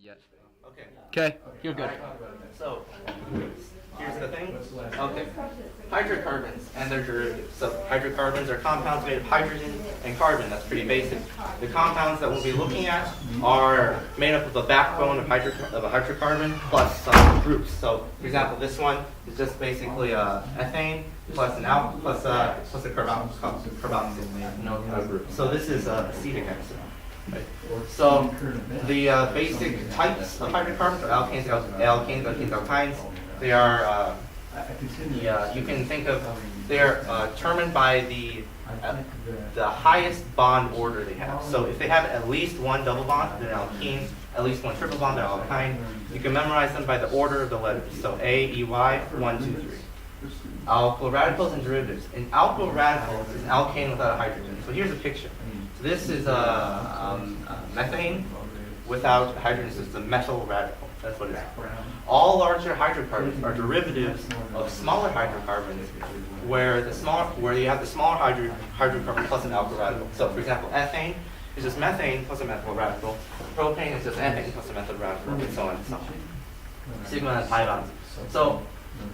Yet. Okay. Okay, you're good. So, here's the thing. Okay. Hydrocarbons and their derivatives. So, hydrocarbons are compounds made of hydrogen and carbon. That's pretty basic. The compounds that we'll be looking at are made up of a backbone of a hydrocarbon plus some groups. So, for example, this one is just basically ethane plus an plus a carboxyl group. So, this is acetic acid. Right. So the basic types of hydrocarbons are alkanes, alkenes, alkynes. They are, you can think of, they are determined by the highest bond order they have. So if they have at least one double bond, they're an alkene, at least one triple bond, they're alkyne. You can memorize them by the order of the letters. So A, E, Y, 1, 2, 3. Alkyl radicals and derivatives. An alkyl radical is an alkane without a hydrogen. So here's a picture. This is methane without hydrogen. So it's a metal radical. That's what it is. All larger hydrocarbons are derivatives of smaller hydrocarbons, where you have the smaller hydrocarbon plus an alkyl radical. So, for example, ethane is just methane plus a methyl radical. Propane is just ethane plus a methyl radical, and so on and so on. Sigma and pi bonds. So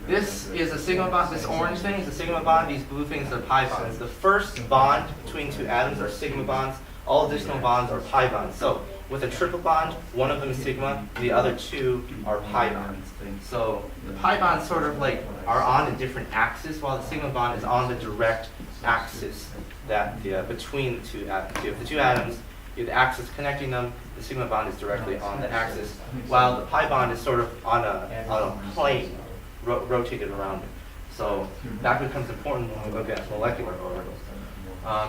this is a sigma bond. This orange thing is a sigma bond. These blue things are pi bonds. The first bond between two atoms are sigma bonds. All additional bonds are pi bonds. So with a triple bond, one of them is sigma, the other two are pi bonds. So the pi bonds sort of like are on a different axis, while the sigma bond is on the direct axis that between the two atoms. You have the two atoms, you have the axis connecting them. The sigma bond is directly on the axis, while the pi bond is sort of on a plane, rotated around it. So that becomes important when we look at molecular orbitals.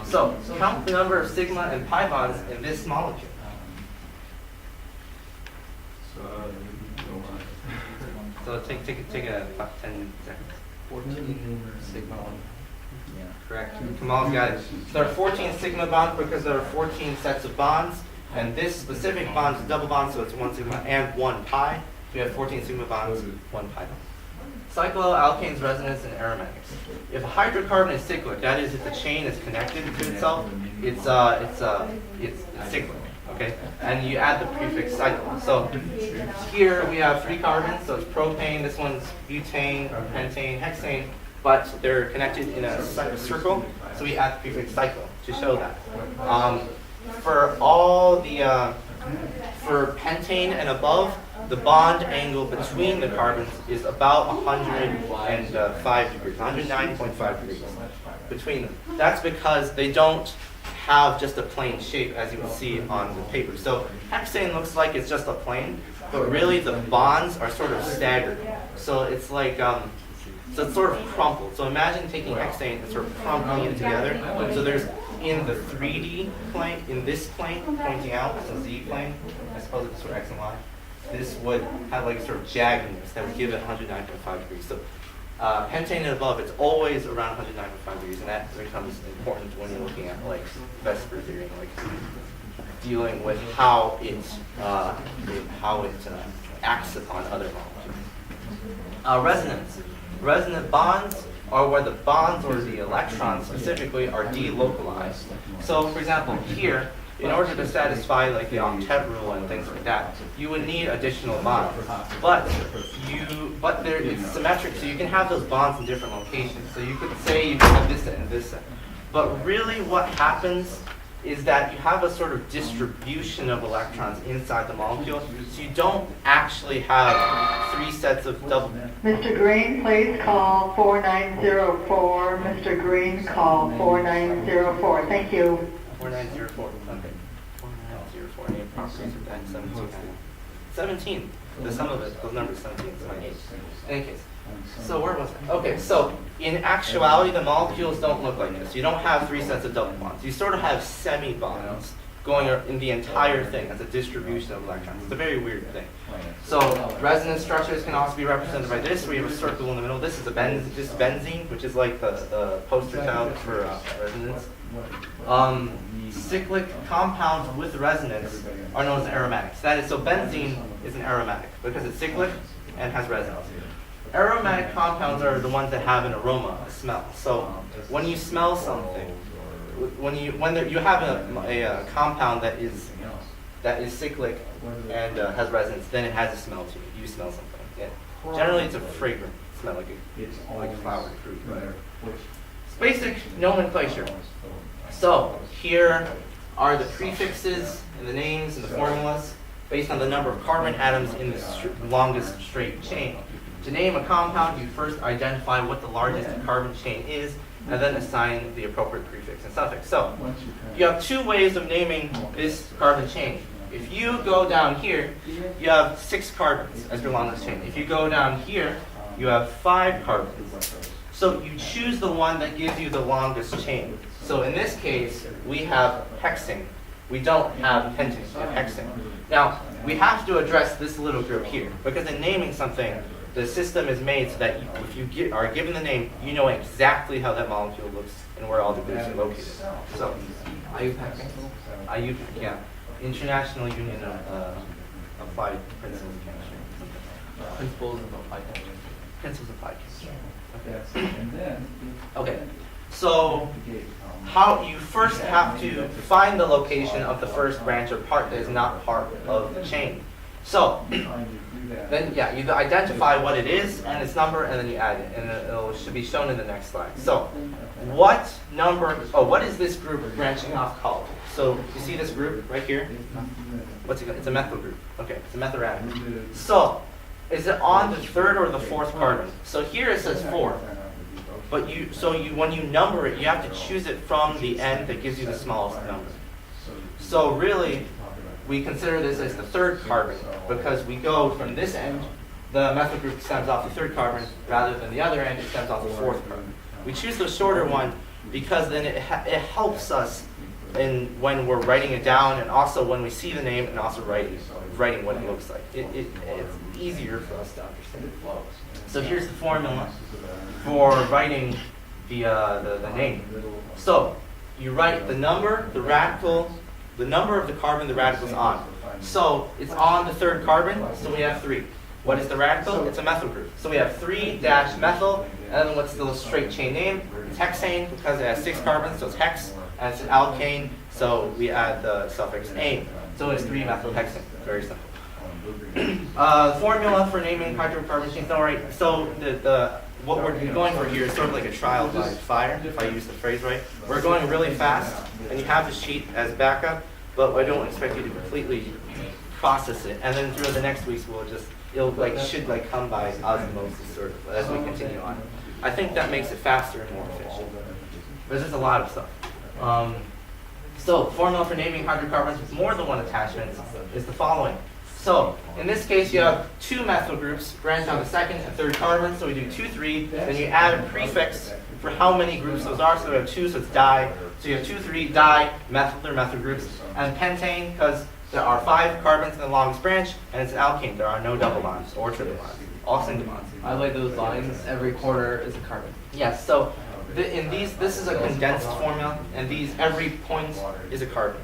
So count the number of sigma and pi bonds in this molecule. So take about 10 seconds. 14 sigma. Yeah, correct. Kamal's got it. So there are 14 sigma bonds because there are 14 sets of bonds, and this specific bond is a double bond, so it's 1 sigma and 1 pi. We have 14 sigma bonds, 1 pi bond. Cycloalkanes, resonance, and aromatics. If a hydrocarbon is cyclic, that is, if the chain is connected to itself, it's cyclic. Okay, and you add the prefix cycle. So here we have 3 carbons. So it's propane. This one's butane, pentane, hexane, but they're connected in a circle. So we add the prefix cycle to show that. For all the for pentane and above, the bond angle between the carbons is about 105 degrees, 109.5 degrees between them. That's because they don't have just a plane shape, as you can see on the paper. So hexane looks like it's just a plane, but really the bonds are sort of staggered. So it's like, so it's sort of crumpled. So imagine taking hexane and sort of crumpling it together. So there's in the 3D plane, in this plane pointing out, it's a Z plane, I suppose it's for X and Y. This would have like sort of jaggedness that would give it 109.5 degrees. So pentane and above, it's always around 109.5 degrees, and that becomes important when you're looking at like Vesper theory, and, like dealing with how it acts upon other molecules. Resonance. Resonant bonds are where the bonds or the electrons specifically are delocalized. So, for example, here, in order to satisfy like the octet rule and things like that, you would need additional bonds. But it's symmetric, so you can have those bonds in different locations. So you could say you can have this set and this set. But really what happens is that you have a sort of distribution of electrons inside the molecule, so you don't actually have 3 sets of double. Mr. Green, please call 4904. Mr. Green, call 4904. Thank you. 4904. Okay. 4904. Any properties of that? 17. 17. The sum of it, those numbers, 17 is 28. In any case. So where was I? Okay, so in actuality, the molecules don't look like this. You don't have 3 sets of double bonds. You sort of have semi-bonds going in the entire thing as a distribution of electrons. It's a very weird thing. So resonance structures can also be represented by this, where you have a circle in the middle. This is benzene, which is like the poster child for resonance. Cyclic compounds with resonance are known as aromatics. That is, so benzene is an aromatic because it's cyclic and has resonance. Aromatic compounds are the ones that have an aroma, a smell. So when you smell something, you have a compound that is that is cyclic and has resonance, then it has a smell to it. You smell something. Yeah. Generally, it's a fragrant smell, like flowery fruit. It's basic nomenclature. So here are the prefixes and the names and the formulas based on the number of carbon atoms in the longest straight chain. To name a compound, you first identify what the largest carbon chain is, and then assign the appropriate prefix and suffix. So you have two ways of naming this carbon chain. If you go down here, you have 6 carbons as your longest chain. If you go down here, you have 5 carbons. So you choose the one that gives you the longest chain. So in this case, we have hexane. We don't have pentane, we have hexane. Now, we have to address this little group here, because in naming something, the system is made so that if you are given the name, you know exactly how that molecule looks and where all the groups are located. So, IUPAC, yeah. International Union of Applied Principles of Chemistry. Principles of Applied Chemistry. Principles of Applied Chemistry. Okay. So, how you first have to find the location of the first branch or part that is not part of the chain. So, then yeah, you identify what it is and its number, and then you add it, and it should be shown in the next slide. So, what is this group branching off called? So, you see this group right here? What's it called? It's a methyl group. Okay, it's a methyl atom. So, is it on the 3rd or the 4th carbon? So here it says 4. But when you number it, you have to choose it from the end that gives you the smallest number. So really, we consider this as the 3rd carbon because we go from this end, the methyl group stems off the 3rd carbon, rather than the other end, it stems off the 4th carbon. We choose the shorter one because then it helps us when we're writing it down, and also when we see the name, and also writing what it looks like. It's easier for us to understand. So here's the formula for writing the name. So you write the number, the radical, the number of the carbon the radical's on. So it's on the 3rd carbon, so we have 3. What is the radical? It's a methyl group. So we have 3-methyl, and then what's the straight chain name? It's hexane because it has 6 carbons, so it's hex, and it's an alkane, so we add the suffix ane. So it's 3-methylhexane. Very simple. Formula for naming hydrocarbon chains. All right. So what we're going for here is sort of like a trial by fire, if I use the phrase right. We're going really fast, and you have the sheet as backup, but I don't expect you to completely process it. And then through the next weeks, it should come by osmosis sort of as we continue on. I think that makes it faster and more efficient. But there's a lot of stuff. So formula for naming hydrocarbons with more than one attachment is the following. So in this case, you have 2 methyl groups branched on the 2nd and 3rd carbon. So we do 2, 3. Then you add a prefix for how many groups those are. So we have 2, so it's di. So you have 2, 3 di-methyl, they're methyl groups. And pentane, because there are 5 carbons in the longest branch, and it's an alkane. There are no double bonds or triple bonds, all single bonds. I like those lines. Every corner is a carbon. Yes. So this is a condensed formula, and every point is a carbon,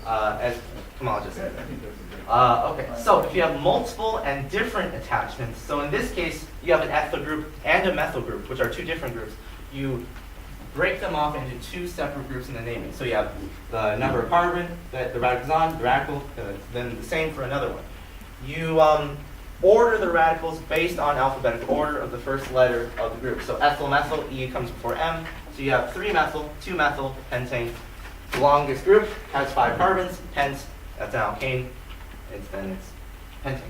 as Kamal just said. Okay, so if you have multiple and different attachments, so in this case, you have an ethyl group and a methyl group, which are 2 different groups. You break them off into 2 separate groups in the naming. So you have the number of carbon that the radical's on, the radical, then the same for another one. You order the radicals based on alphabetical order of the first letter of the group. So ethyl, methyl, E comes before M. So you have 3-methyl, 2-methyl, pentane. The longest group has 5 carbons, hence that's an alkane. It's pentane.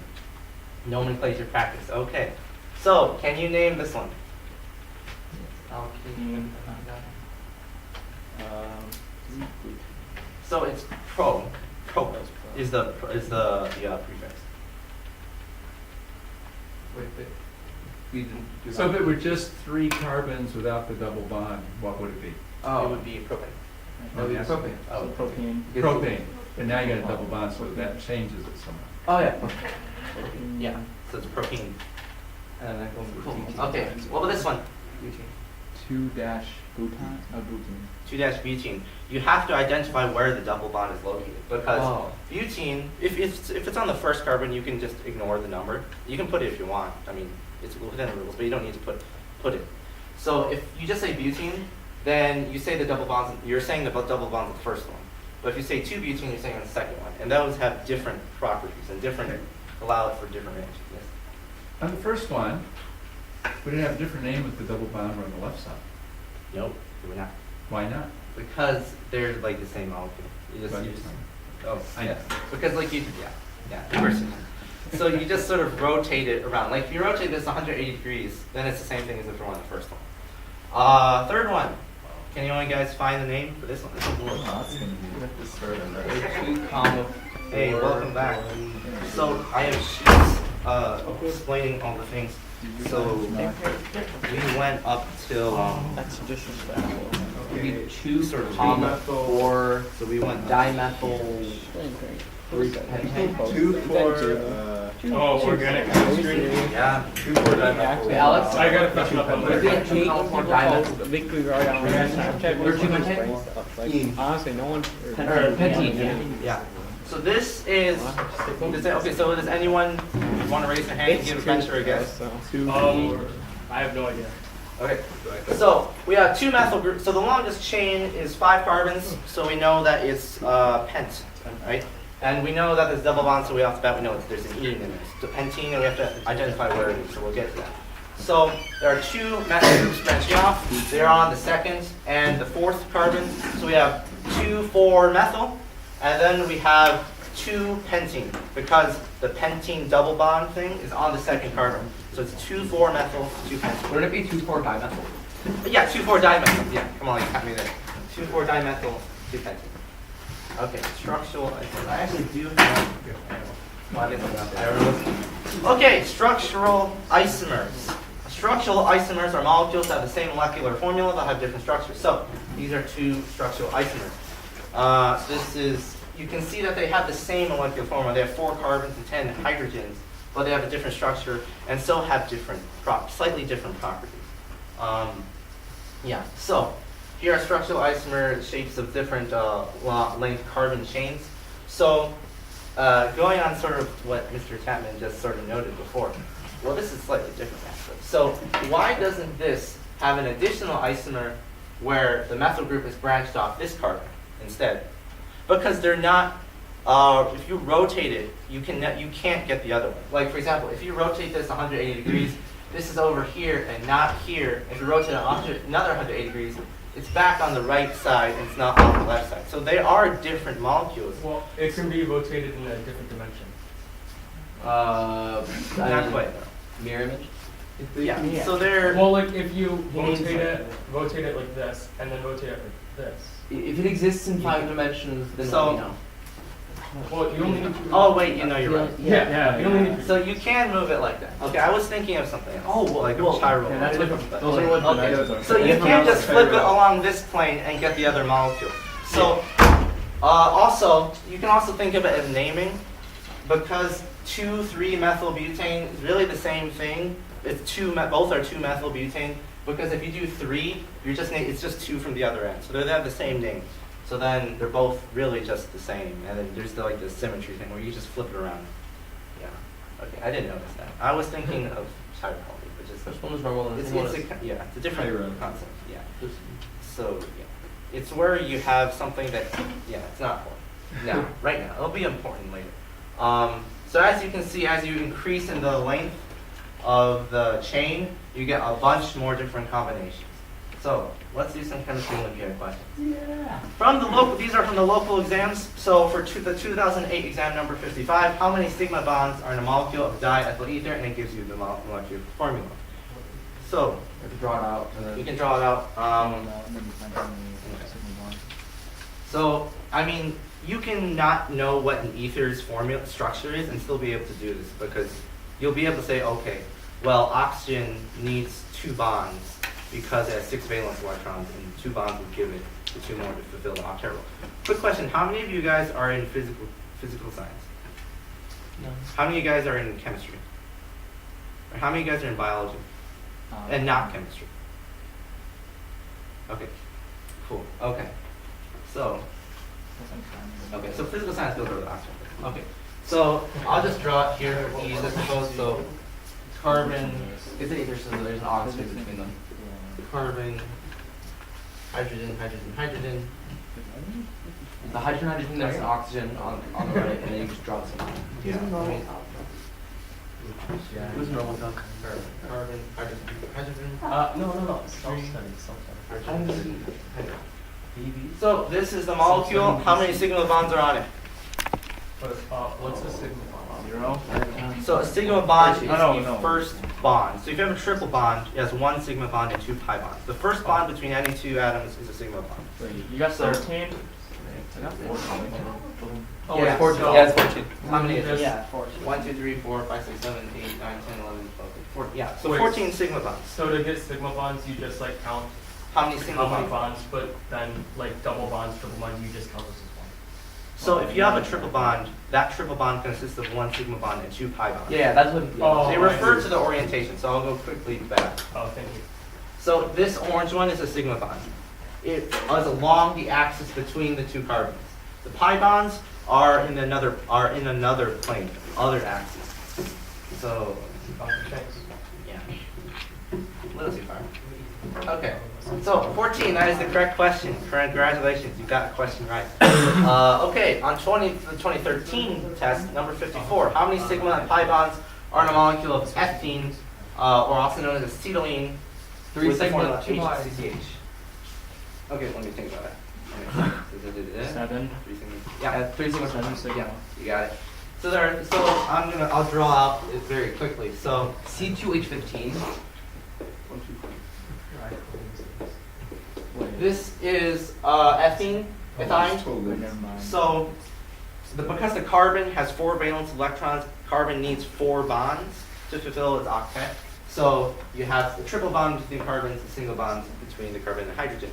Nomenclature practice. Okay. So can you name this one? Alkene. So it's pro. Pro is the prefix. We didn't do So that. if it were just 3 carbons without the double bond, what would it be? It would be propane. That would be Yes. propane. Oh. So propane. Propane. And now you got a double bond, so that changes it somehow. Oh yeah. Yeah. So it's propene. And that goes with Cool. butane. Okay. What about this one? 2-butane. Butane. 2-butene. You have to identify where the double bond is located because Oh. butene, if it's on the first carbon, you can just ignore the number. You can put it if you want. I mean, it's within the rules, but you don't need to put it. So if you just say butene, then you say the double bonds. You're saying the double bonds at the first one. But if you say 2-butene, you're saying on the second one. And those have different properties and different, allow it for different reactions. Yes. On the first one, would it have a different name with the double bond on the left side? Nope, we're not. Why not? Because they're like the same molecule. You just, oh, I yeah. know. Because like reverse it. So you just sort of rotate it around. Like if you rotate this 180 degrees, then it's the same thing as if we're on the first one. Third one. Can you guys find the name for this one? This one's a little Hey, welcome back. So I have sheets explaining all the things. So we went up till we had 2 sort of comma 4. So we went dimethyl. 2 for organic chemistry. Yeah. 2 for dimethyl. Alex, I got a question up on If we there. had 2 comma 4 dimethyl. Big we write on Snapchat. Or 2 pentane. Honestly, no one. Or pentene. Yeah. So this is. Okay. So does anyone want to raise their hand and give a venture a guess? I have no idea. Okay. So we have 2 methyl groups. So the longest chain is 5 carbons. So we know that it's pent, right? And we know that there's double bonds. So we off the bat we know that there's an ene in it. So pentene, and we have to identify where it is. So we'll get to that. So there are 2 methyl groups branching off. They're on the second and the 4th carbon. So we have 2,4-methyl, and then we have 2-pentene because the pentene double bond thing is on the second carbon. So it's 2,4-methyl, 2-pentene. Wouldn't it be 2,4-dimethyl? Yeah, 2,4-dimethyl. Yeah, come on, you got me there. 2,4-dimethyl, 2-pentene. Okay, structural isomers. I actually do have. Well, I didn't know about that. Okay, structural isomers. Structural isomers are molecules that have the same molecular formula but have different structures. So these are 2 structural isomers. This is, you can see that they have the same molecular formula. They have 4 carbons and 10 hydrogens, but they have a different structure and so have different, slightly different properties. Yeah. So here are structural isomer shapes of different length carbon chains. So going on sort of what Mr. Chapman just sort of noted before. Well, this is slightly different actually. So why doesn't this have an additional isomer where the methyl group is branched off this carbon instead? Because they're not. If you rotate it, you can't get the other one. Like for example, if you rotate this 180 degrees, this is over here and not here. If you rotate it another 180 degrees, it's back on the right side and it's not on the left side. So they are different molecules. Well, it can be rotated in a different dimension. Not quite. Mirror image? Yeah. So they're. Well, like if you rotate it like this, and then rotate it like this. If it exists in 5 dimensions, then So- let me know. Well, you only need to. Oh wait, you're right. Yeah. You only need to. So you can move it like that. Okay, I was thinking of something else. Oh, well, like a gyro. yeah, that's what- But- those are what the okay. methods are. So you can't just flip it along this plane and get the other molecule. So also, you can also think of it as naming, because 2,3-methylbutane is really the same thing. It's both are 2-methylbutane. Because if you do 3, it's just 2 from the other end. So they have the same name. So then they're both really just the same. And then there's like this symmetry thing where you just flip it around. Yeah. Okay, I didn't notice that. I was thinking of hydrocarbons, which is First one was normal, and it's the second one it's a different concept. Yeah. is... So yeah, it's where you have something that it's not important now, right now. It'll be important later. So as you can see, as you increase in the length of the chain, you get a bunch more different combinations. So let's do some chemistry Olympiad questions. Yeah. From the local, these are from the local exams. So for the 2008 exam number 55, how many sigma bonds are in a molecule of diethyl ether? And it gives you the molecular formula. So You have to draw it out. And then you can draw it out. So I mean, you can not know what an ether's formula structure is and still be able to do this, because you'll be able to say, okay, well, oxygen needs 2 bonds because it has 6 valence electrons, and 2 bonds would give it the 2 more to fulfill the octet rule. Quick question: how many of you guys are in physical science? No. How many of you guys are in chemistry? Or how many of you guys are in biology and not chemistry? Okay, cool. Okay, so physical science goes over the oxygen. Okay, so I'll just draw it here for ease, I suppose. So carbon, It's an ether, so there's an oxygen between them. carbon, hydrogen, hydrogen, hydrogen, The hydrogen next to oxygen on the right, and then you just drop some. Who's normal duck? Carbon, hydrogen. No. Self-study. So this is the molecule. How many sigma bonds are on it? What's a sigma bond? 0. So a sigma bond is No, the no. first bond. So if you have a triple bond, it has one sigma bond and two pi bonds. The first bond between any two atoms is a sigma bond. Wait, you got So- 13? I got 14. Oh, Yeah, it's 14. so- Yeah, it's 14. How many is it? Yeah, 14. 1, 2, 3, 4, 5, 6, 7, 8, 9, 10, 11, 12, 14. Yeah, so Wait. 14 sigma bonds. So to get sigma bonds, you just like count How many sigma how many bonds? bonds, but then like double bonds, triple bonds, you just count this as one. So if you have a triple bond, that triple bond consists of one sigma bond and two pi bonds. Yeah, that's what. Oh, They I refer see. to the orientation, so I'll go quickly back. Oh, thank you. So this orange one is a sigma bond. It is along the axis between the two carbons. The pi bonds are in another plane, other axis. So Thanks. yeah, a little too far. Okay, so 14, that is the correct question. Congratulations, you got the question right. Okay, on the 2013 test, number 54, how many sigma and pi bonds are in a molecule of ethene, or also known as acetylene, 3 with the sigma, formula 2 pi. HCCH? Okay, let me think about that. 7. 3 sigma. Yeah, 3 sigma. 7 sigma. yeah, you got it. So I'll draw out it very quickly. So C2H15. this is ethene, ethyne. Never mind. So because the carbon has 4 valence electrons, carbon needs 4 bonds to fulfill its octet. So you have the triple bond between carbons, the single bonds between the carbon and hydrogens.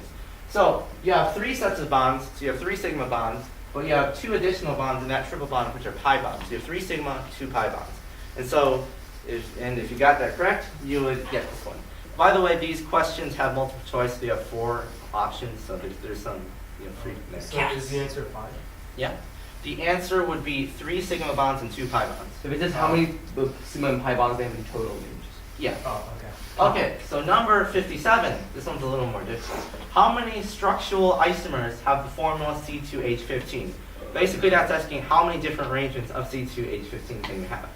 So you have 3 sets of bonds, so you have 3 sigma bonds, but you have 2 additional bonds in that triple bond, which are pi bonds. So you have 3 sigma, 2 pi bonds. And so, if you got that correct, you would get this one. By the way, these questions have multiple choice. So you have 4 options, so there's some free there. So is the answer 5? Yeah. The answer would be 3 sigma bonds and 2 pi bonds. If it says how many sigma and pi bonds they have in total, then just. Yeah. Oh, okay. Okay, so number 57. This one's a little more difficult. How many structural isomers have the formula C2H15? Basically, that's asking how many different arrangements of C2H15 can you have?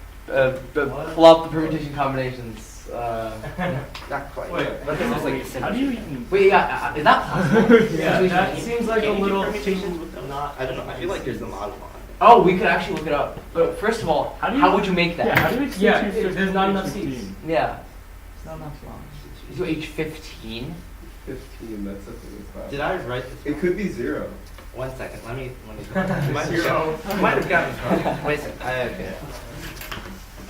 Pull out the permutation combinations. Not quite. Wait, but this is like How do you even... Wait, yeah, is that possible? Yeah, that seems like a Can you do little permutations with them? not. I don't know. I feel like there's a model on it. Oh, we could actually look it up. But first of all, how would you make that? Yeah, how do you Yeah, there's not enough seats. Yeah. It's not enough long. So H15. 15, that's something that's bad. Did I write this? It could be 0. 1 second. Let me. You might have gotten it wrong. Wait a second. Okay.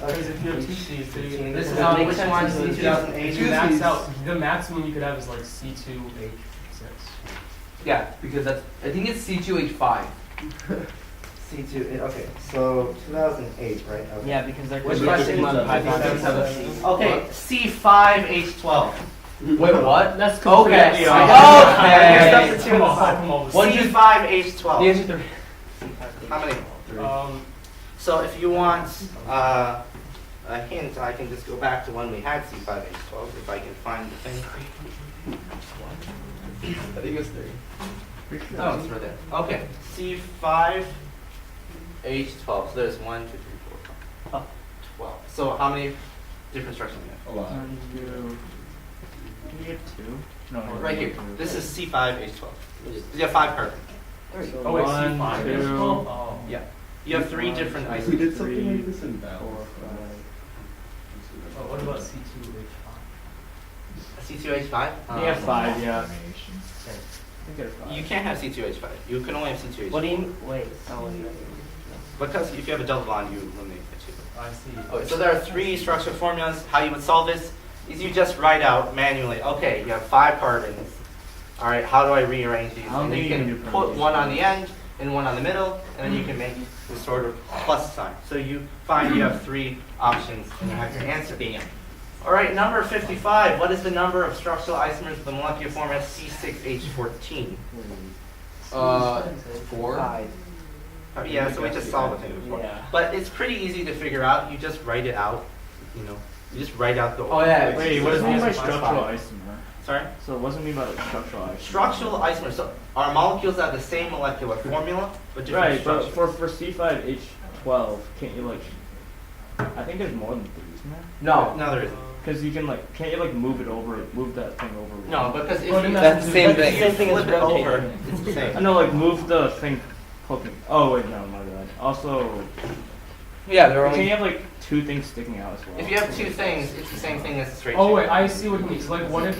Because if you have 2 seats, This is how how it which makes one? sense. 2008. you max out. The maximum you could have is like C2H6. Yeah, because that's. I think it's C2H5. C2. Okay. So 2008, right? Okay. Yeah, because they're... Which they're question sigma is and pi it? bonds. Okay. C5H12. Wait, what? Let's Okay. Okay. Okay. Come on. What do you- C5H12. The answer 3. How many? So if you want a hint, I can just go back to when we had C5H12 if I can find the thing. I think it's 3. Oh, it's right there. Okay, C5H12. So there's 1, 2, 3, 4, 5. 12. So how many different structures do we have? A lot. 1, 2... Do you have 2? No, Right here. This is C5H12. You have 5 carbons. Oh wait, 1, C5. 2... Oh. Yeah. You have 3 different We isomers. did something like this in balance. Oh, what about C2H5? C2H5? They have 5, yeah. Okay. I think they're 5. You can't have C2H5. You can only have C2H5. What do you... Wait. Oh, Because if you have a double bond, you eliminate the 2. I see. Okay, so there are 3 structural formulas. How you would solve this is you just write out manually, okay, you have 5 carbons. All right, how do I rearrange these? I don't And think you you can can do put one on the permutations. end and one on the middle, and then you can make this sort of plus sign. So you find you have 3 options and you have your answer. All right, number 55. What is the number of structural isomers with the molecular formula C6H14? 4. 5. Yeah, so we just solved the thing before. Yeah. But it's pretty easy to figure out. You just write it out, you just write out the Oh, yeah. Wait, what does it mean by Wait, structural isomer? Sorry? So what does it mean by like structural isomers? Structural isomers. So are molecules that have the same molecular formula but different Right, but structures. for C5H12, can't you like? I think there's more than 3, isn't there? No. No, there isn't. Because you can like, can't you like move that thing over? No, because if Well, you, that's the same thing. If you as flip it over, rotating. it's the I same. know, like move the thing. Poking. Oh wait, no, my bad. Also, Yeah, they're can you only. have like 2 things sticking out as well? If you have 2 things, it's the same thing as a straight Oh shape. wait, I see what you mean. So like, what if?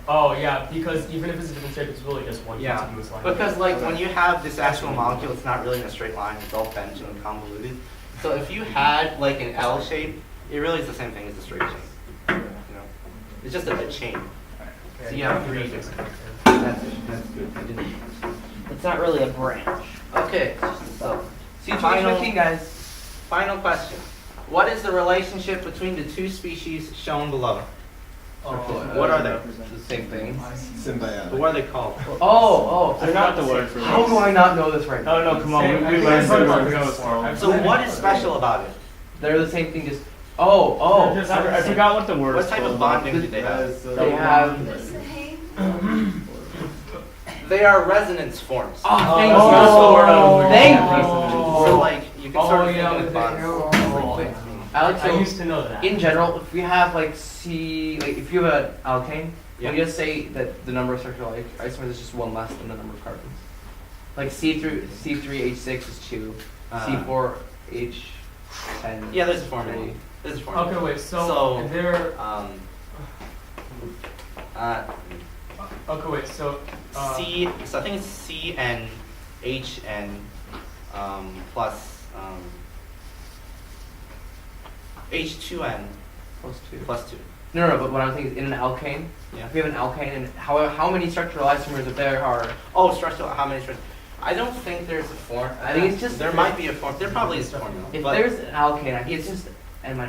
Oh yeah, because even if it's a different shape, it's really just one Yeah, continuous line. because like when you have this actual molecule, it's not really in a straight line, it's all bent and convoluted. So if you had like an L shape, it really is the same thing as a straight shape. You know, it's just a chain. Okay, So you have 3 that's different. good. That's good. I didn't. It's not really a branch. Okay, so C2015, guys. final question. What is the relationship between the 2 species shown below? What are they? The same thing. But Symbiotic. what are they called? Oh, I forgot the word for it. How do I not know this right now? Oh no, come on, Same, I we think learned I've heard it. about We this know it's before. called. So what is special about it? They're the same thing, just. Oh. Just- I forgot what the word What is type of called. bonding do they have? They have. They are resonance forms. Oh, thank Oh, you. sort of. Thank Oh. So like you can sort Oh of yeah, think with of the bonds. arrow. I like I to. used to know that. In general, if we have like if you have an alkane, Yeah. we just say that the number of structural isomers is just 1 less than the number of carbons. Like C3H6 is 2, C4H10. Yeah, there's a formula. There's a formula. Okay, wait. So, So- there. Okay, wait. So. C. So I think it's C and H and plus H2N Plus 2. plus 2. No, but what I'm thinking is in an alkane, Yeah. if we have an alkane, and how many structural isomers if there are? Oh, structural. How many structural? I don't think there's a form. I think it's just- there might be a form. There probably is a formula. If but there's an alkane, I think it's just n-1.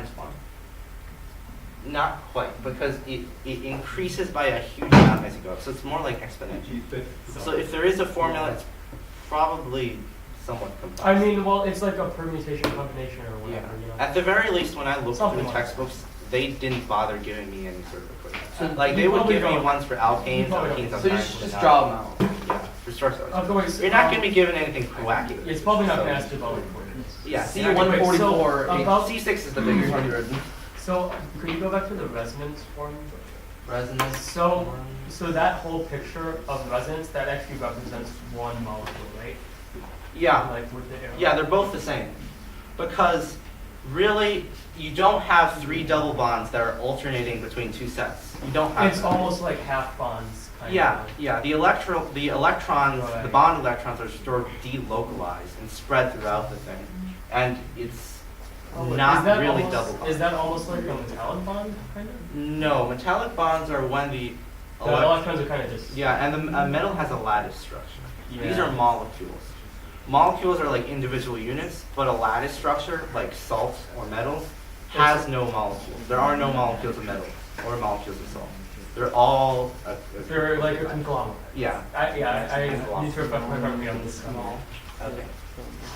not quite, because it increases by a huge amount as you go up. So it's more like exponential. So if there is a formula, it's probably somewhat complex. I mean, well, it's like a permutation combination or Yeah. whatever, you know. At the very least, when I looked Something through the like textbooks, they didn't bother giving me any sort of equation. So Like they you would probably give me don't- ones for alkanes, probably alkenes, don't. So alkynes, just not- draw them out. Yeah, for structural. Okay, wait. So, You're not going to be given anything wacky. It's probably not So- going to ask you about equations. Yeah, C144, about- C6 is the bigger 100. So, could you go back to the resonance form? resonance. So that whole picture of resonance, that actually represents one molecule, right? Yeah, Like with the arrow. yeah, they're both the same. Because really, you don't have 3 double bonds that are alternating between 2 sets. You don't have It's that. almost like half bonds, kind Yeah, of. yeah. The electrons, the Right. bond electrons are stored delocalized and spread throughout the thing, and it's not Is that really almost, double bond. Is that almost like a metallic bond, kind of? No, metallic bonds are when the The electrons are kind of just. yeah, and the metal has a lattice structure. These Yeah. are molecules. Molecules are like individual units, but a lattice structure, like salt or metals, has no molecules. There are no molecules of metal or molecules of salt. They're all They're like a conglomerate. yeah. I need to refresh my memory on this. Okay.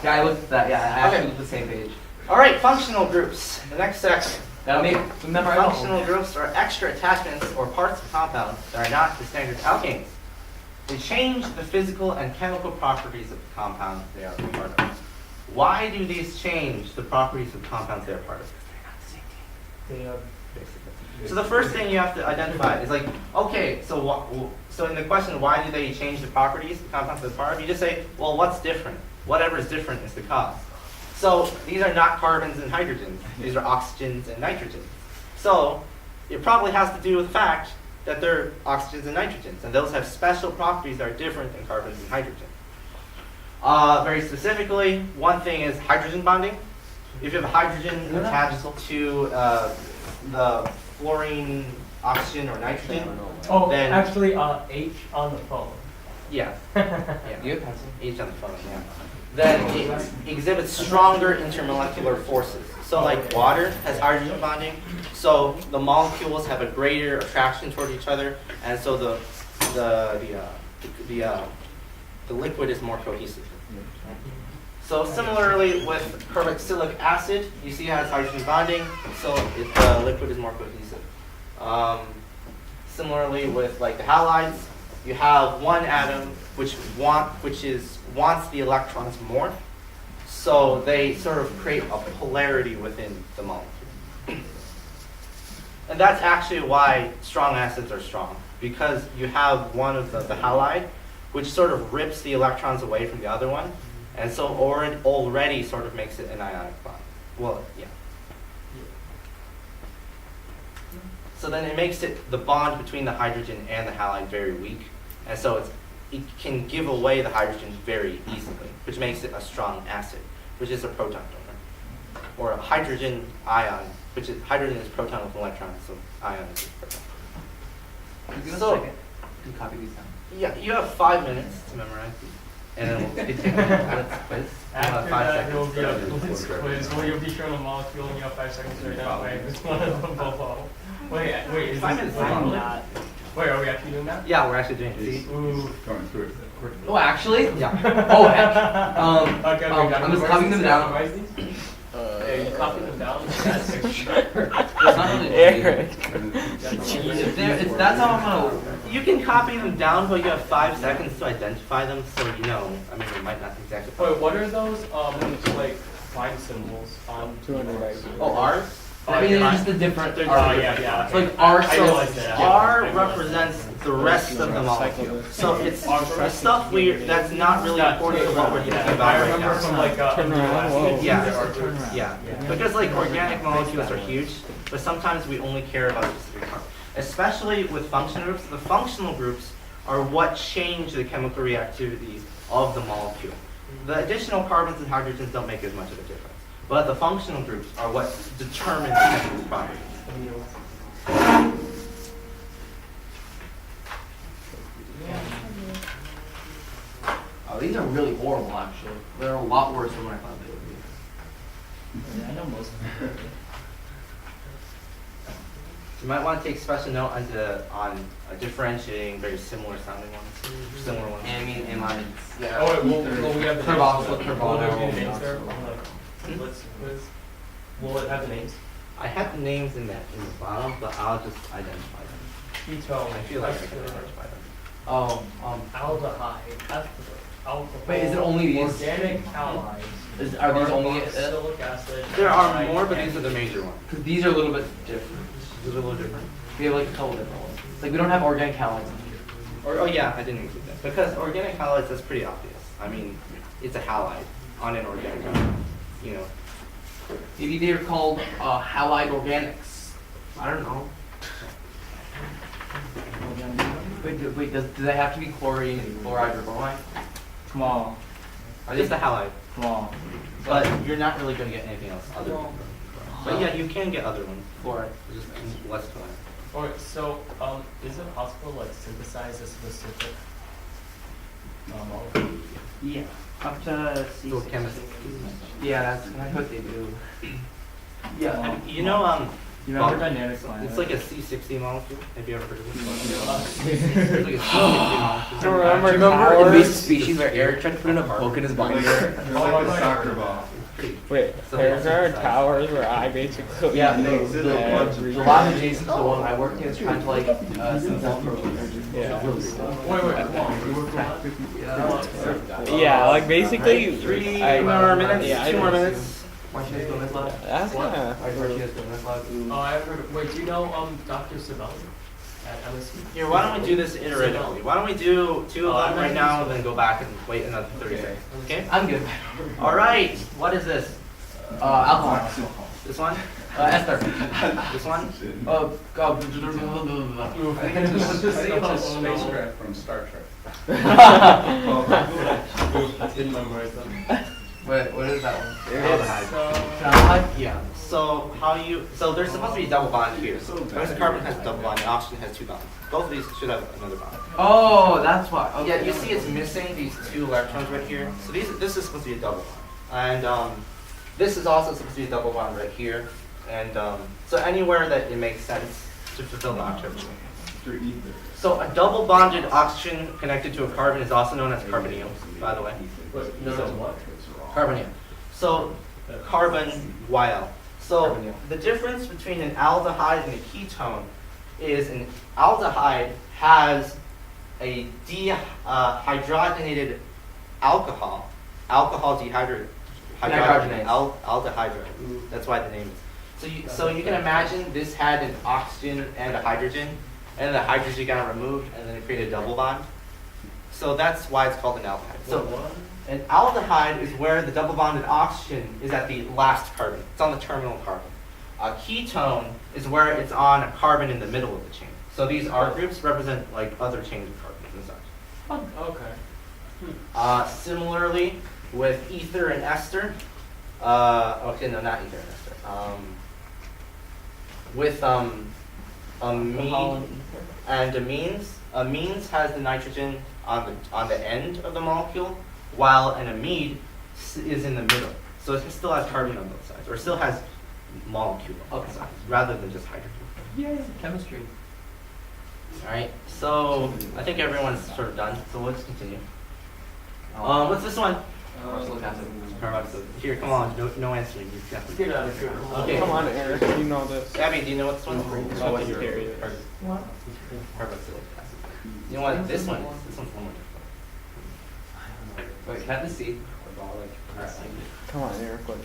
Yeah, I looked at that. Yeah, I actually Okay. looked at the same page. All right, functional groups. The next section. That'll make memorize all. Functional groups are extra attachments or parts of compounds that are not the standard alkanes. They change the physical and chemical properties of the compound they are a part of. Why do these change the properties of compounds they are part of? Because they're not the same thing, They, basically. So the first thing you have to identify is like, okay, so in the question, why do they change the properties of the compounds they're part of? You just say, well, what's different? Whatever is different is the cause. So these are not carbons and hydrogens. These are oxygens and nitrogens. So it probably has to do with the fact that they're oxygens and nitrogens, and those have special properties that are different than carbons and hydrogen. Very specifically, one thing is hydrogen bonding. If you have a hydrogen attached to the fluorine, oxygen, or nitrogen, oh, then actually, H on the phone. yeah, Do yeah, you have pencil? H on the phone, yeah. Then it exhibits stronger intermolecular forces. So like water has hydrogen bonding, so the molecules have a greater attraction toward each other, and so the liquid is more cohesive. So similarly with carboxylic acid, you see it has hydrogen bonding, so the liquid is more cohesive. similarly with like the halides, you have one atom which wants the electrons more, so they sort of create a polarity within the molecule. And that's actually why strong acids are strong, because you have one of the halide which sort of rips the electrons away from the other one, and so already sort of makes it an ionic bond. Well, yeah. So then it makes the bond between the hydrogen and the halide very weak, and so it can give away the hydrogen very easily, which makes it a strong acid, which is a proton donor, or a hydrogen ion, which is hydrogen is proton with electrons, so ion is proton. Give us So- a second to copy these down. Yeah, you have 5 minutes to memorize these, and then we'll continue. Let's quiz. We'll have After 5 that, seconds. there will be a blitz quiz where you'll be shown a molecule and you have 5 seconds to identify which one of them below. Wait, is 5 this minutes. really? not. Wait, are we actually doing that? Yeah, we're actually doing it. See? Ooh. Going through it. Oh, actually? Yeah. Oh, heck. Okay, I'm just copying them down. Hey, you copy them down? That's picture. It's not really Eric. That's how I'm gonna. You can copy them down, but you have 5 seconds to identify them, so you know. I mean, it might not exactly. Wait, what are those, like, fine symbols on 200 IQ. Oh, R? I mean, it's just a different. They're Oh, just yeah, different. yeah. So like R, I so realized that. R represents the rest of the molecule. So it's the stuff that's not really important to what we're thinking I about right remember now. from like Turn around, whoa. Yeah. Yeah. Because like organic molecules are huge, but sometimes we only care about a specific part. Especially with functional groups. The functional groups are what change the chemical reactivity of the molecule. The additional carbons and hydrogens don't make as much of a difference. But the functional groups are what determine the chemical properties. Oh, these are really horrible, actually. They're a lot worse than what I thought they would be. Yeah, I know most of them. You might want to take special note on differentiating very similar sounding ones, similar ones. Amine, amides. Yeah. Oh, wait, well, we have the Carbonyl, names. carbonyl. Will there be the names there? Let's quiz. Will it have the names? I have the names in the bottom, but I'll just identify them. Ketone. I feel like I can identify them. Aldehyde. Ester. Alcohol. Wait, is it only these? Organic halides. Are these only? Carboxylic acid. There are amide, more, but and these are the major ones. Because these are a little bit different. These are a little different. We have like a couple different ones. Like we don't have organic halides in here. Oh yeah, I didn't include that. Because organic halides, that's pretty obvious. I mean, it's a halide on an organic compound, you know. Maybe they're called halide organics. I don't know. Wait, does they have to be chlorine, chloride, or bromide? Come on. Are just a halide. Come on. But you're not really going to get anything else other than But yeah, you can get other ones. Fluoride. Just less fluoride. Alright, so is it possible to like synthesize a specific molecule? Yeah. Up to So C6. chemistry. Yeah, that's kind of what they do. Yeah. You know, You remember well, dynamic line? it's like a C60 molecule. Have you ever heard of this? Uh, It's like a C60 molecule. Remember Invasive Species where Eric tried to put in a book in his binder? Soccer ball. Wait, So there's that's our synthesized. towers where I basically. Yeah, every- the lab adjacent to the one I worked in is trying to like synthesize proteins. Yeah. Yeah. Like basically. 3 I- more minutes. yeah, I 2 more know. minutes. Why should I go in this lab? That's kinda. Why should I go in this lab? Oh, I've heard. Wait, do you know Dr. Savelli at MSU? Here, why don't we do this iteratively? Why don't we do 2 of them right now and then go back and wait another 30 seconds? Okay? I'm good. All right. What is this? Alcohol. This one? Ester. This one? God. Spacecraft from Star Trek. Didn't memorize them. What is that one? It's, Aldehyde? yeah. So so there's supposed to be a double bond here. Whereas the carbon has a double bond, the oxygen has 2 bonds. Both of these should have another bond. Oh, that's why. Okay. Yeah, you see it's missing these 2 electrons right here. So this is supposed to be a double bond. And this is also supposed to be a double bond right here. And so anywhere that it makes sense to fulfill the octet. So a double bonded oxygen connected to a carbon is also known as carbonyl, by the way. Wait, no, it's what? Carbonyl. So carbon YL. So Carbonyl. the difference between an aldehyde and a ketone is an aldehyde has a dehydrogenated alcohol, Dehydrogenase. aldehyde. That's why the name is. So you can imagine this had an oxygen and a hydrogen, and the hydrogen got removed, and then it created a double bond. So that's why it's called an aldehyde. So an aldehyde is where the double bonded oxygen is at the last carbon. It's on the terminal carbon. A ketone is where it's on a carbon in the middle of the chain. So these R groups represent like other chains of carbons and such. Okay. Similarly, with ether and ester, okay, no, not ether and ester. With amine and amines has the nitrogen on the end of the molecule, while an amide is in the middle. So it still has carbon on both sides, or still has molecule on both sides, rather than just hydrogen. Yay, chemistry. All right, so I think everyone's sort of done. So let's continue. What's this one? Carboxylic acid. Carboxylic. Here, come on. No answering. You have to Get out of here. Okay. Come on, Eric, you know this. Abby, do you know what this one is? Oh, it's here. Carboxylic acid. You know what this one is? This one's one more difficult. Wait, can I have the C? Come on, Eric, what is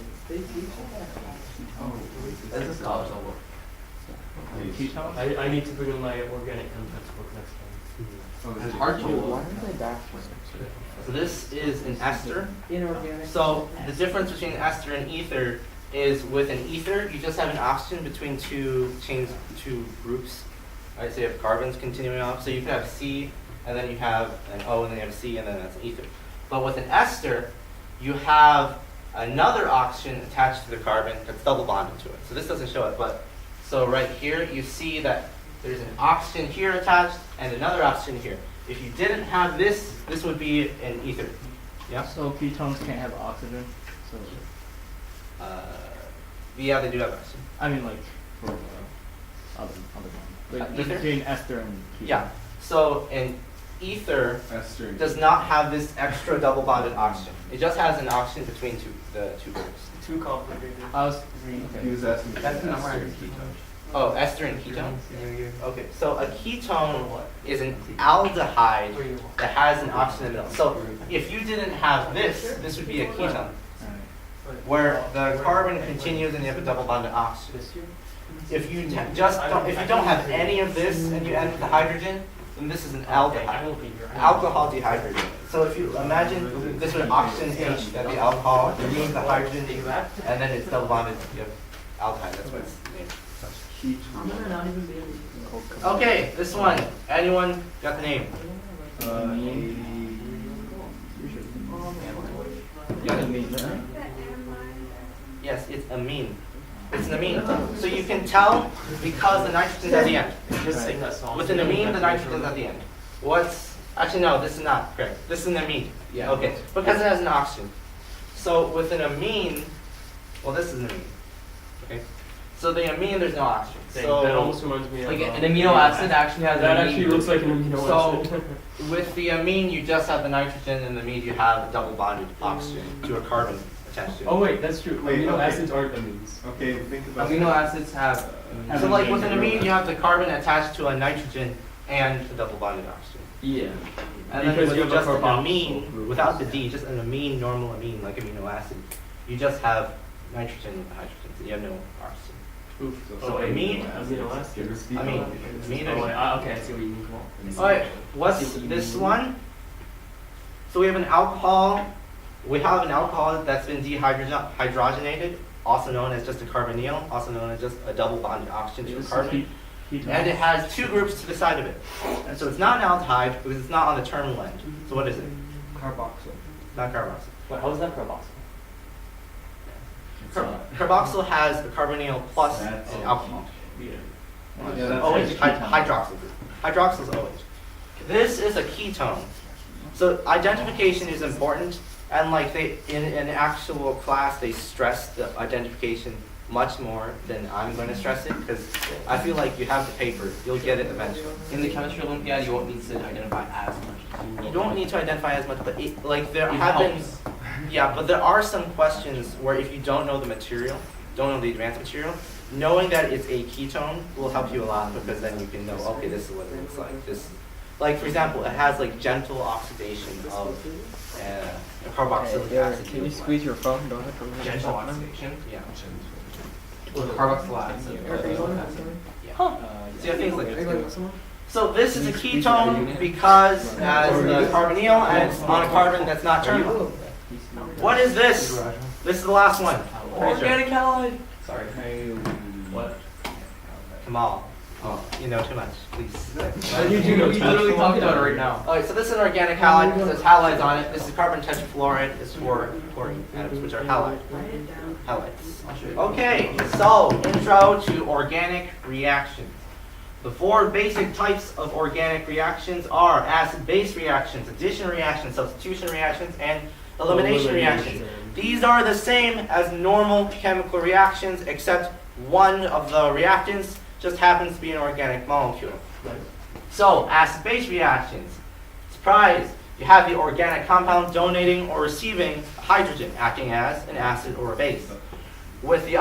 This is college level. Ketones? I need to bring in my organic chem textbook next time. It's hard to Dude, look. why are they backwards? So this is an ester. Inorganic. So the difference between ester and ether is with an ether, you just have an oxygen between two chains, two groups. Right, so you have carbons continuing off. So you could have C, and then you have an O, and then you have C, and then that's an ether. But with an ester, you have another oxygen attached to the carbon that's double bonded to it. So this doesn't show it, but so right here you see that there's an oxygen here attached and another oxygen here. If you didn't have this, this would be an ether. Yeah? So ketones can't have oxygen. So Yeah, they do have oxygen. I mean, like for other ones. Like Ether? between ester and ketone. Yeah. So an ether Ester. does not have this extra double bonded oxygen. It just has an oxygen between the two groups. Too complicated. I was reading. He was asking. That's the number I Ester. heard. Ketone. Oh, ester and ketone? Okay, so a ketone is an aldehyde that has an oxygen in the middle. So if you didn't have this, this would be a ketone, where the carbon continues and you have a double bonded oxygen. If you don't have any of this and you end with the hydrogen, then this is an I aldehyde. will be here. Alcohol dehydrated. So if you imagine this would oxygen H, that'd be alcohol, you remove the hydrogen, and then it's double bonded, you have aldehyde, that's what it's named. Okay, this one. Anyone got the name? Yes, it's amine. It's an amine. So you can tell because the nitrogen's at the end. Just sing that song. With an amine, the nitrogen's at the end. Actually, no, this is not correct. This is an amine. Yeah. Okay, because it has an oxygen. So with an amine, well, this is an amine. Okay. So the amine, there's no oxygen. Dang, So that almost reminds me of Like an amino acid actually has that an actually amine looks group. like an amino So acid. with the amine, you just have the nitrogen, and the amine, you have a double bonded oxygen to a carbon attached to it. Oh wait, that's true. Wait, Amino okay. acids aren't amines. Okay, think about Amino acids have. So like with an amine, you have the carbon attached to a nitrogen and a double bonded oxygen. Yeah. And then Because with you have a just an carboxyl amine, group. without the D, just an amine, normal amine, like amino acid, you just have nitrogen with the hydrogen, so you have no oxygen. Oof. So amine, Amino acid. amine, amine. Oh, wait, okay, I see what you mean. Alright, what's this one? So we have an alcohol. We have an alcohol that's been dehydrogenated, also known as just a carbonyl, also known as just a double bonded oxygen to a carbon. And it has two groups to the side of it. And so it's not an aldehyde because it's not on the terminal end. So what is it? Carboxyl. Not carboxyl. Wait, how is that carboxyl? Carboxyl has a carbonyl plus That's an alcohol. Yeah. Yeah, that's OH, a ketone. hydroxyl group. Hydroxyl is OH. This is a ketone. So identification is important, and like they in an actual class they stress the identification much more than I'm going to stress it because I feel like you have the paper, you'll get it eventually. In the chemistry Olympiad, you won't need to identify as much. You don't need to identify as much, but like there It have been, helps. yeah, but there are some questions where if you don't know the material, don't know the advanced material, knowing that it's a ketone will help you a lot because then you can know, okay, this is what it looks like. This, like for example, it has like gentle oxidation of carboxylic acid. Can you squeeze your phone? Don't have to remove Gentle it. oxidation, yeah. Carboxyl acid. Yeah. So you have things like this. So this is a ketone because it has a carbonyl and it's on a carbon that's not terminal. What is this? This is the last one. Organic halide. Sorry. What? Kamal. Oh, you know too much. Please. You do know. We literally talked about it right now. Okay, so this is an organic halide. It says halides on it. This is carbon tetrafluoride. It's for chlorine atoms, which are halides. Okay, so intro to organic reactions. The four basic types of organic reactions are acid-base reactions, addition reactions, substitution reactions, and elimination reactions. These are the same as normal chemical reactions, except one of the reactants just happens to be an organic molecule. So, acid-base reactions. Surprise! You have the organic compound donating or receiving hydrogen, acting as an acid or a base. With the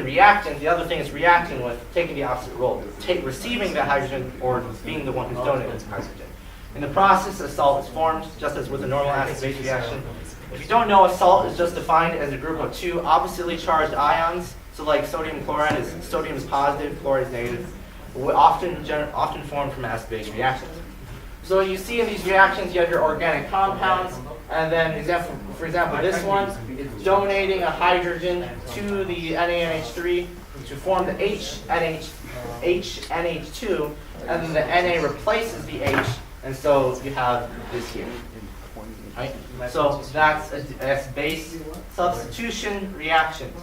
reactant, the other thing it's reacting with, taking the opposite role, receiving the hydrogen or being the one who's donating hydrogen. In the process, a salt is formed, just as with a normal acid-base reaction. If you don't know, a salt is just defined as a group of two oppositely charged ions. So like sodium chloride sodium is positive, chloride is negative. Often formed from acid-base reactions. So you see in these reactions, you have your organic compounds, and then for example, this one is donating a hydrogen to the NaNH3 to form the HNH2, and then the Na replaces the H, and so you have this here. Right? So that's base substitution reactions.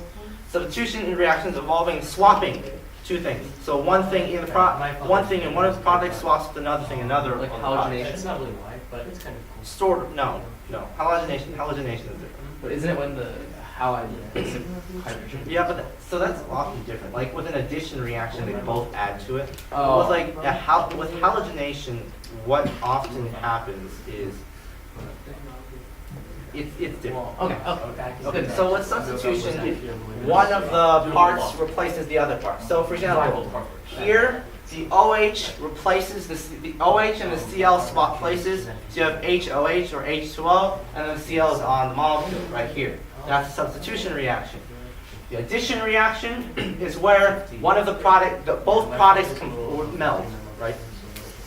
Substitution reactions involving swapping two things. So one thing in one thing in one of the products swaps with another thing in another. Like of the product. halogenation. It's not really live, but it's kind of cool. Sort of, no. Halogenation is different. But isn't it when the halide is hydrogen? Yeah, but so that's often different. Like with an addition reaction, they both add to it. Oh. With halogenation, what often happens is it's different. Okay. So with substitution, one of the parts replaces the other part. So for example, here the OH replaces the OH and the Cl swap places. So you have HOH or H2O, and then Cl is on the molecule right here. That's a substitution reaction. The addition reaction is where both products meld, right?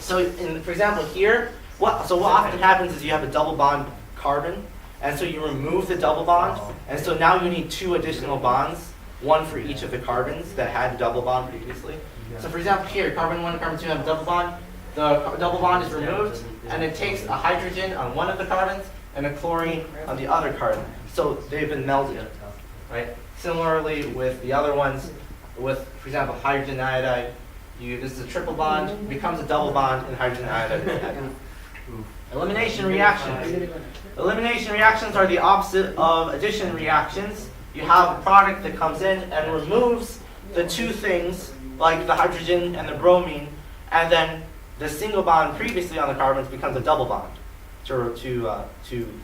So for example here, what often happens is you have a double bond carbon, and so you remove the double bond, and so now you need two additional bonds, one for each of the carbons that had a double bond previously. So for example here, carbon 1 and carbon 2 have a double bond. The double bond is removed, and it takes a hydrogen on one of the carbons and a chlorine on the other carbon. So they've been melded, right? Similarly with the other ones, with, for example, hydrogen iodide, this is a triple bond, becomes a double bond, and hydrogen iodide is added. Elimination reactions. Elimination reactions are the opposite of addition reactions. You have a product that comes in and removes the two things, like the hydrogen and the bromine, and then the single bond previously on the carbons becomes a double bond to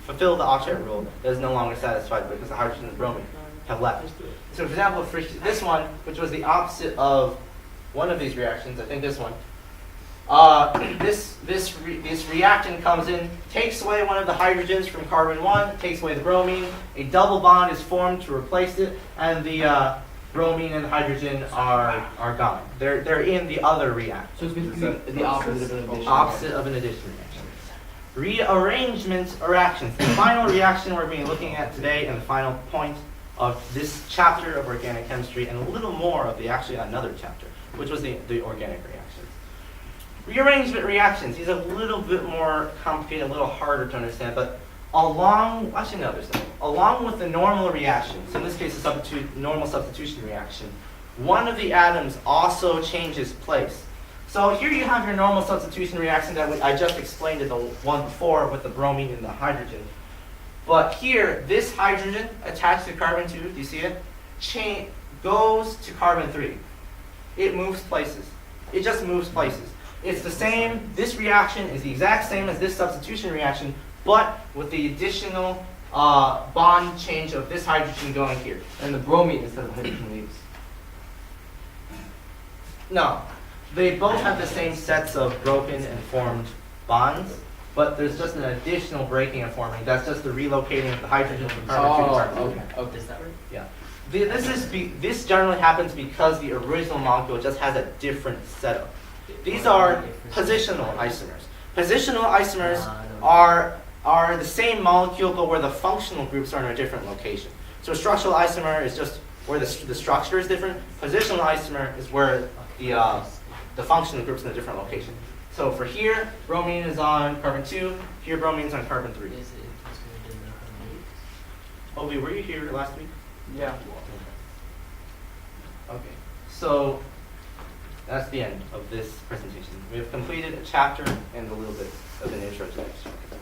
fulfill the octet rule that is no longer satisfied because the hydrogen and bromine have left. So for example, for this one, which was the opposite of one of these reactions, I think this one, this reactant comes in, takes away one of the hydrogens from carbon 1, takes away the bromine, a double bond is formed to replace it, and the bromine and hydrogen are gone. They're in the other reaction. So it's basically the opposite of an addition. Opposite of an addition reaction. Rearrangement reactions. The final reaction we're going to be looking at today, and the final point of this chapter of organic chemistry, and a little more of another chapter, which was the organic reactions. Rearrangement reactions. These are a little bit more complicated, a little harder to understand, but along with the normal reaction, so in this case a normal substitution reaction, one of the atoms also changes place. So here you have your normal substitution reaction that I just explained in the one before with the bromine and the hydrogen. But here, this hydrogen attached to carbon 2, do you see it? Goes to carbon 3. It moves places. It just moves places. It's the same, this reaction is the exact same as this substitution reaction, but with the additional bond change of this hydrogen going here. And the bromine instead of hydrogen leaves. No, they both have the same sets of broken and formed bonds, but there's just an additional breaking and forming. That's just the relocating of the hydrogen from carbon 2 to carbon 2. okay. Is that right? Yeah. This generally happens because the original molecule just has a different setup. These are positional isomers. Positional isomers are the same molecule, but where the functional groups are in a different location. So a structural isomer is just where the structure is different. Positional isomer is where the functional groups in a different location. So for here, bromine is on carbon 2. Here, bromine is on carbon 3. Obi, were you here last week? Yeah. Okay. So that's the end of this presentation. We have completed a chapter and a little bit of an intro to the next chapter.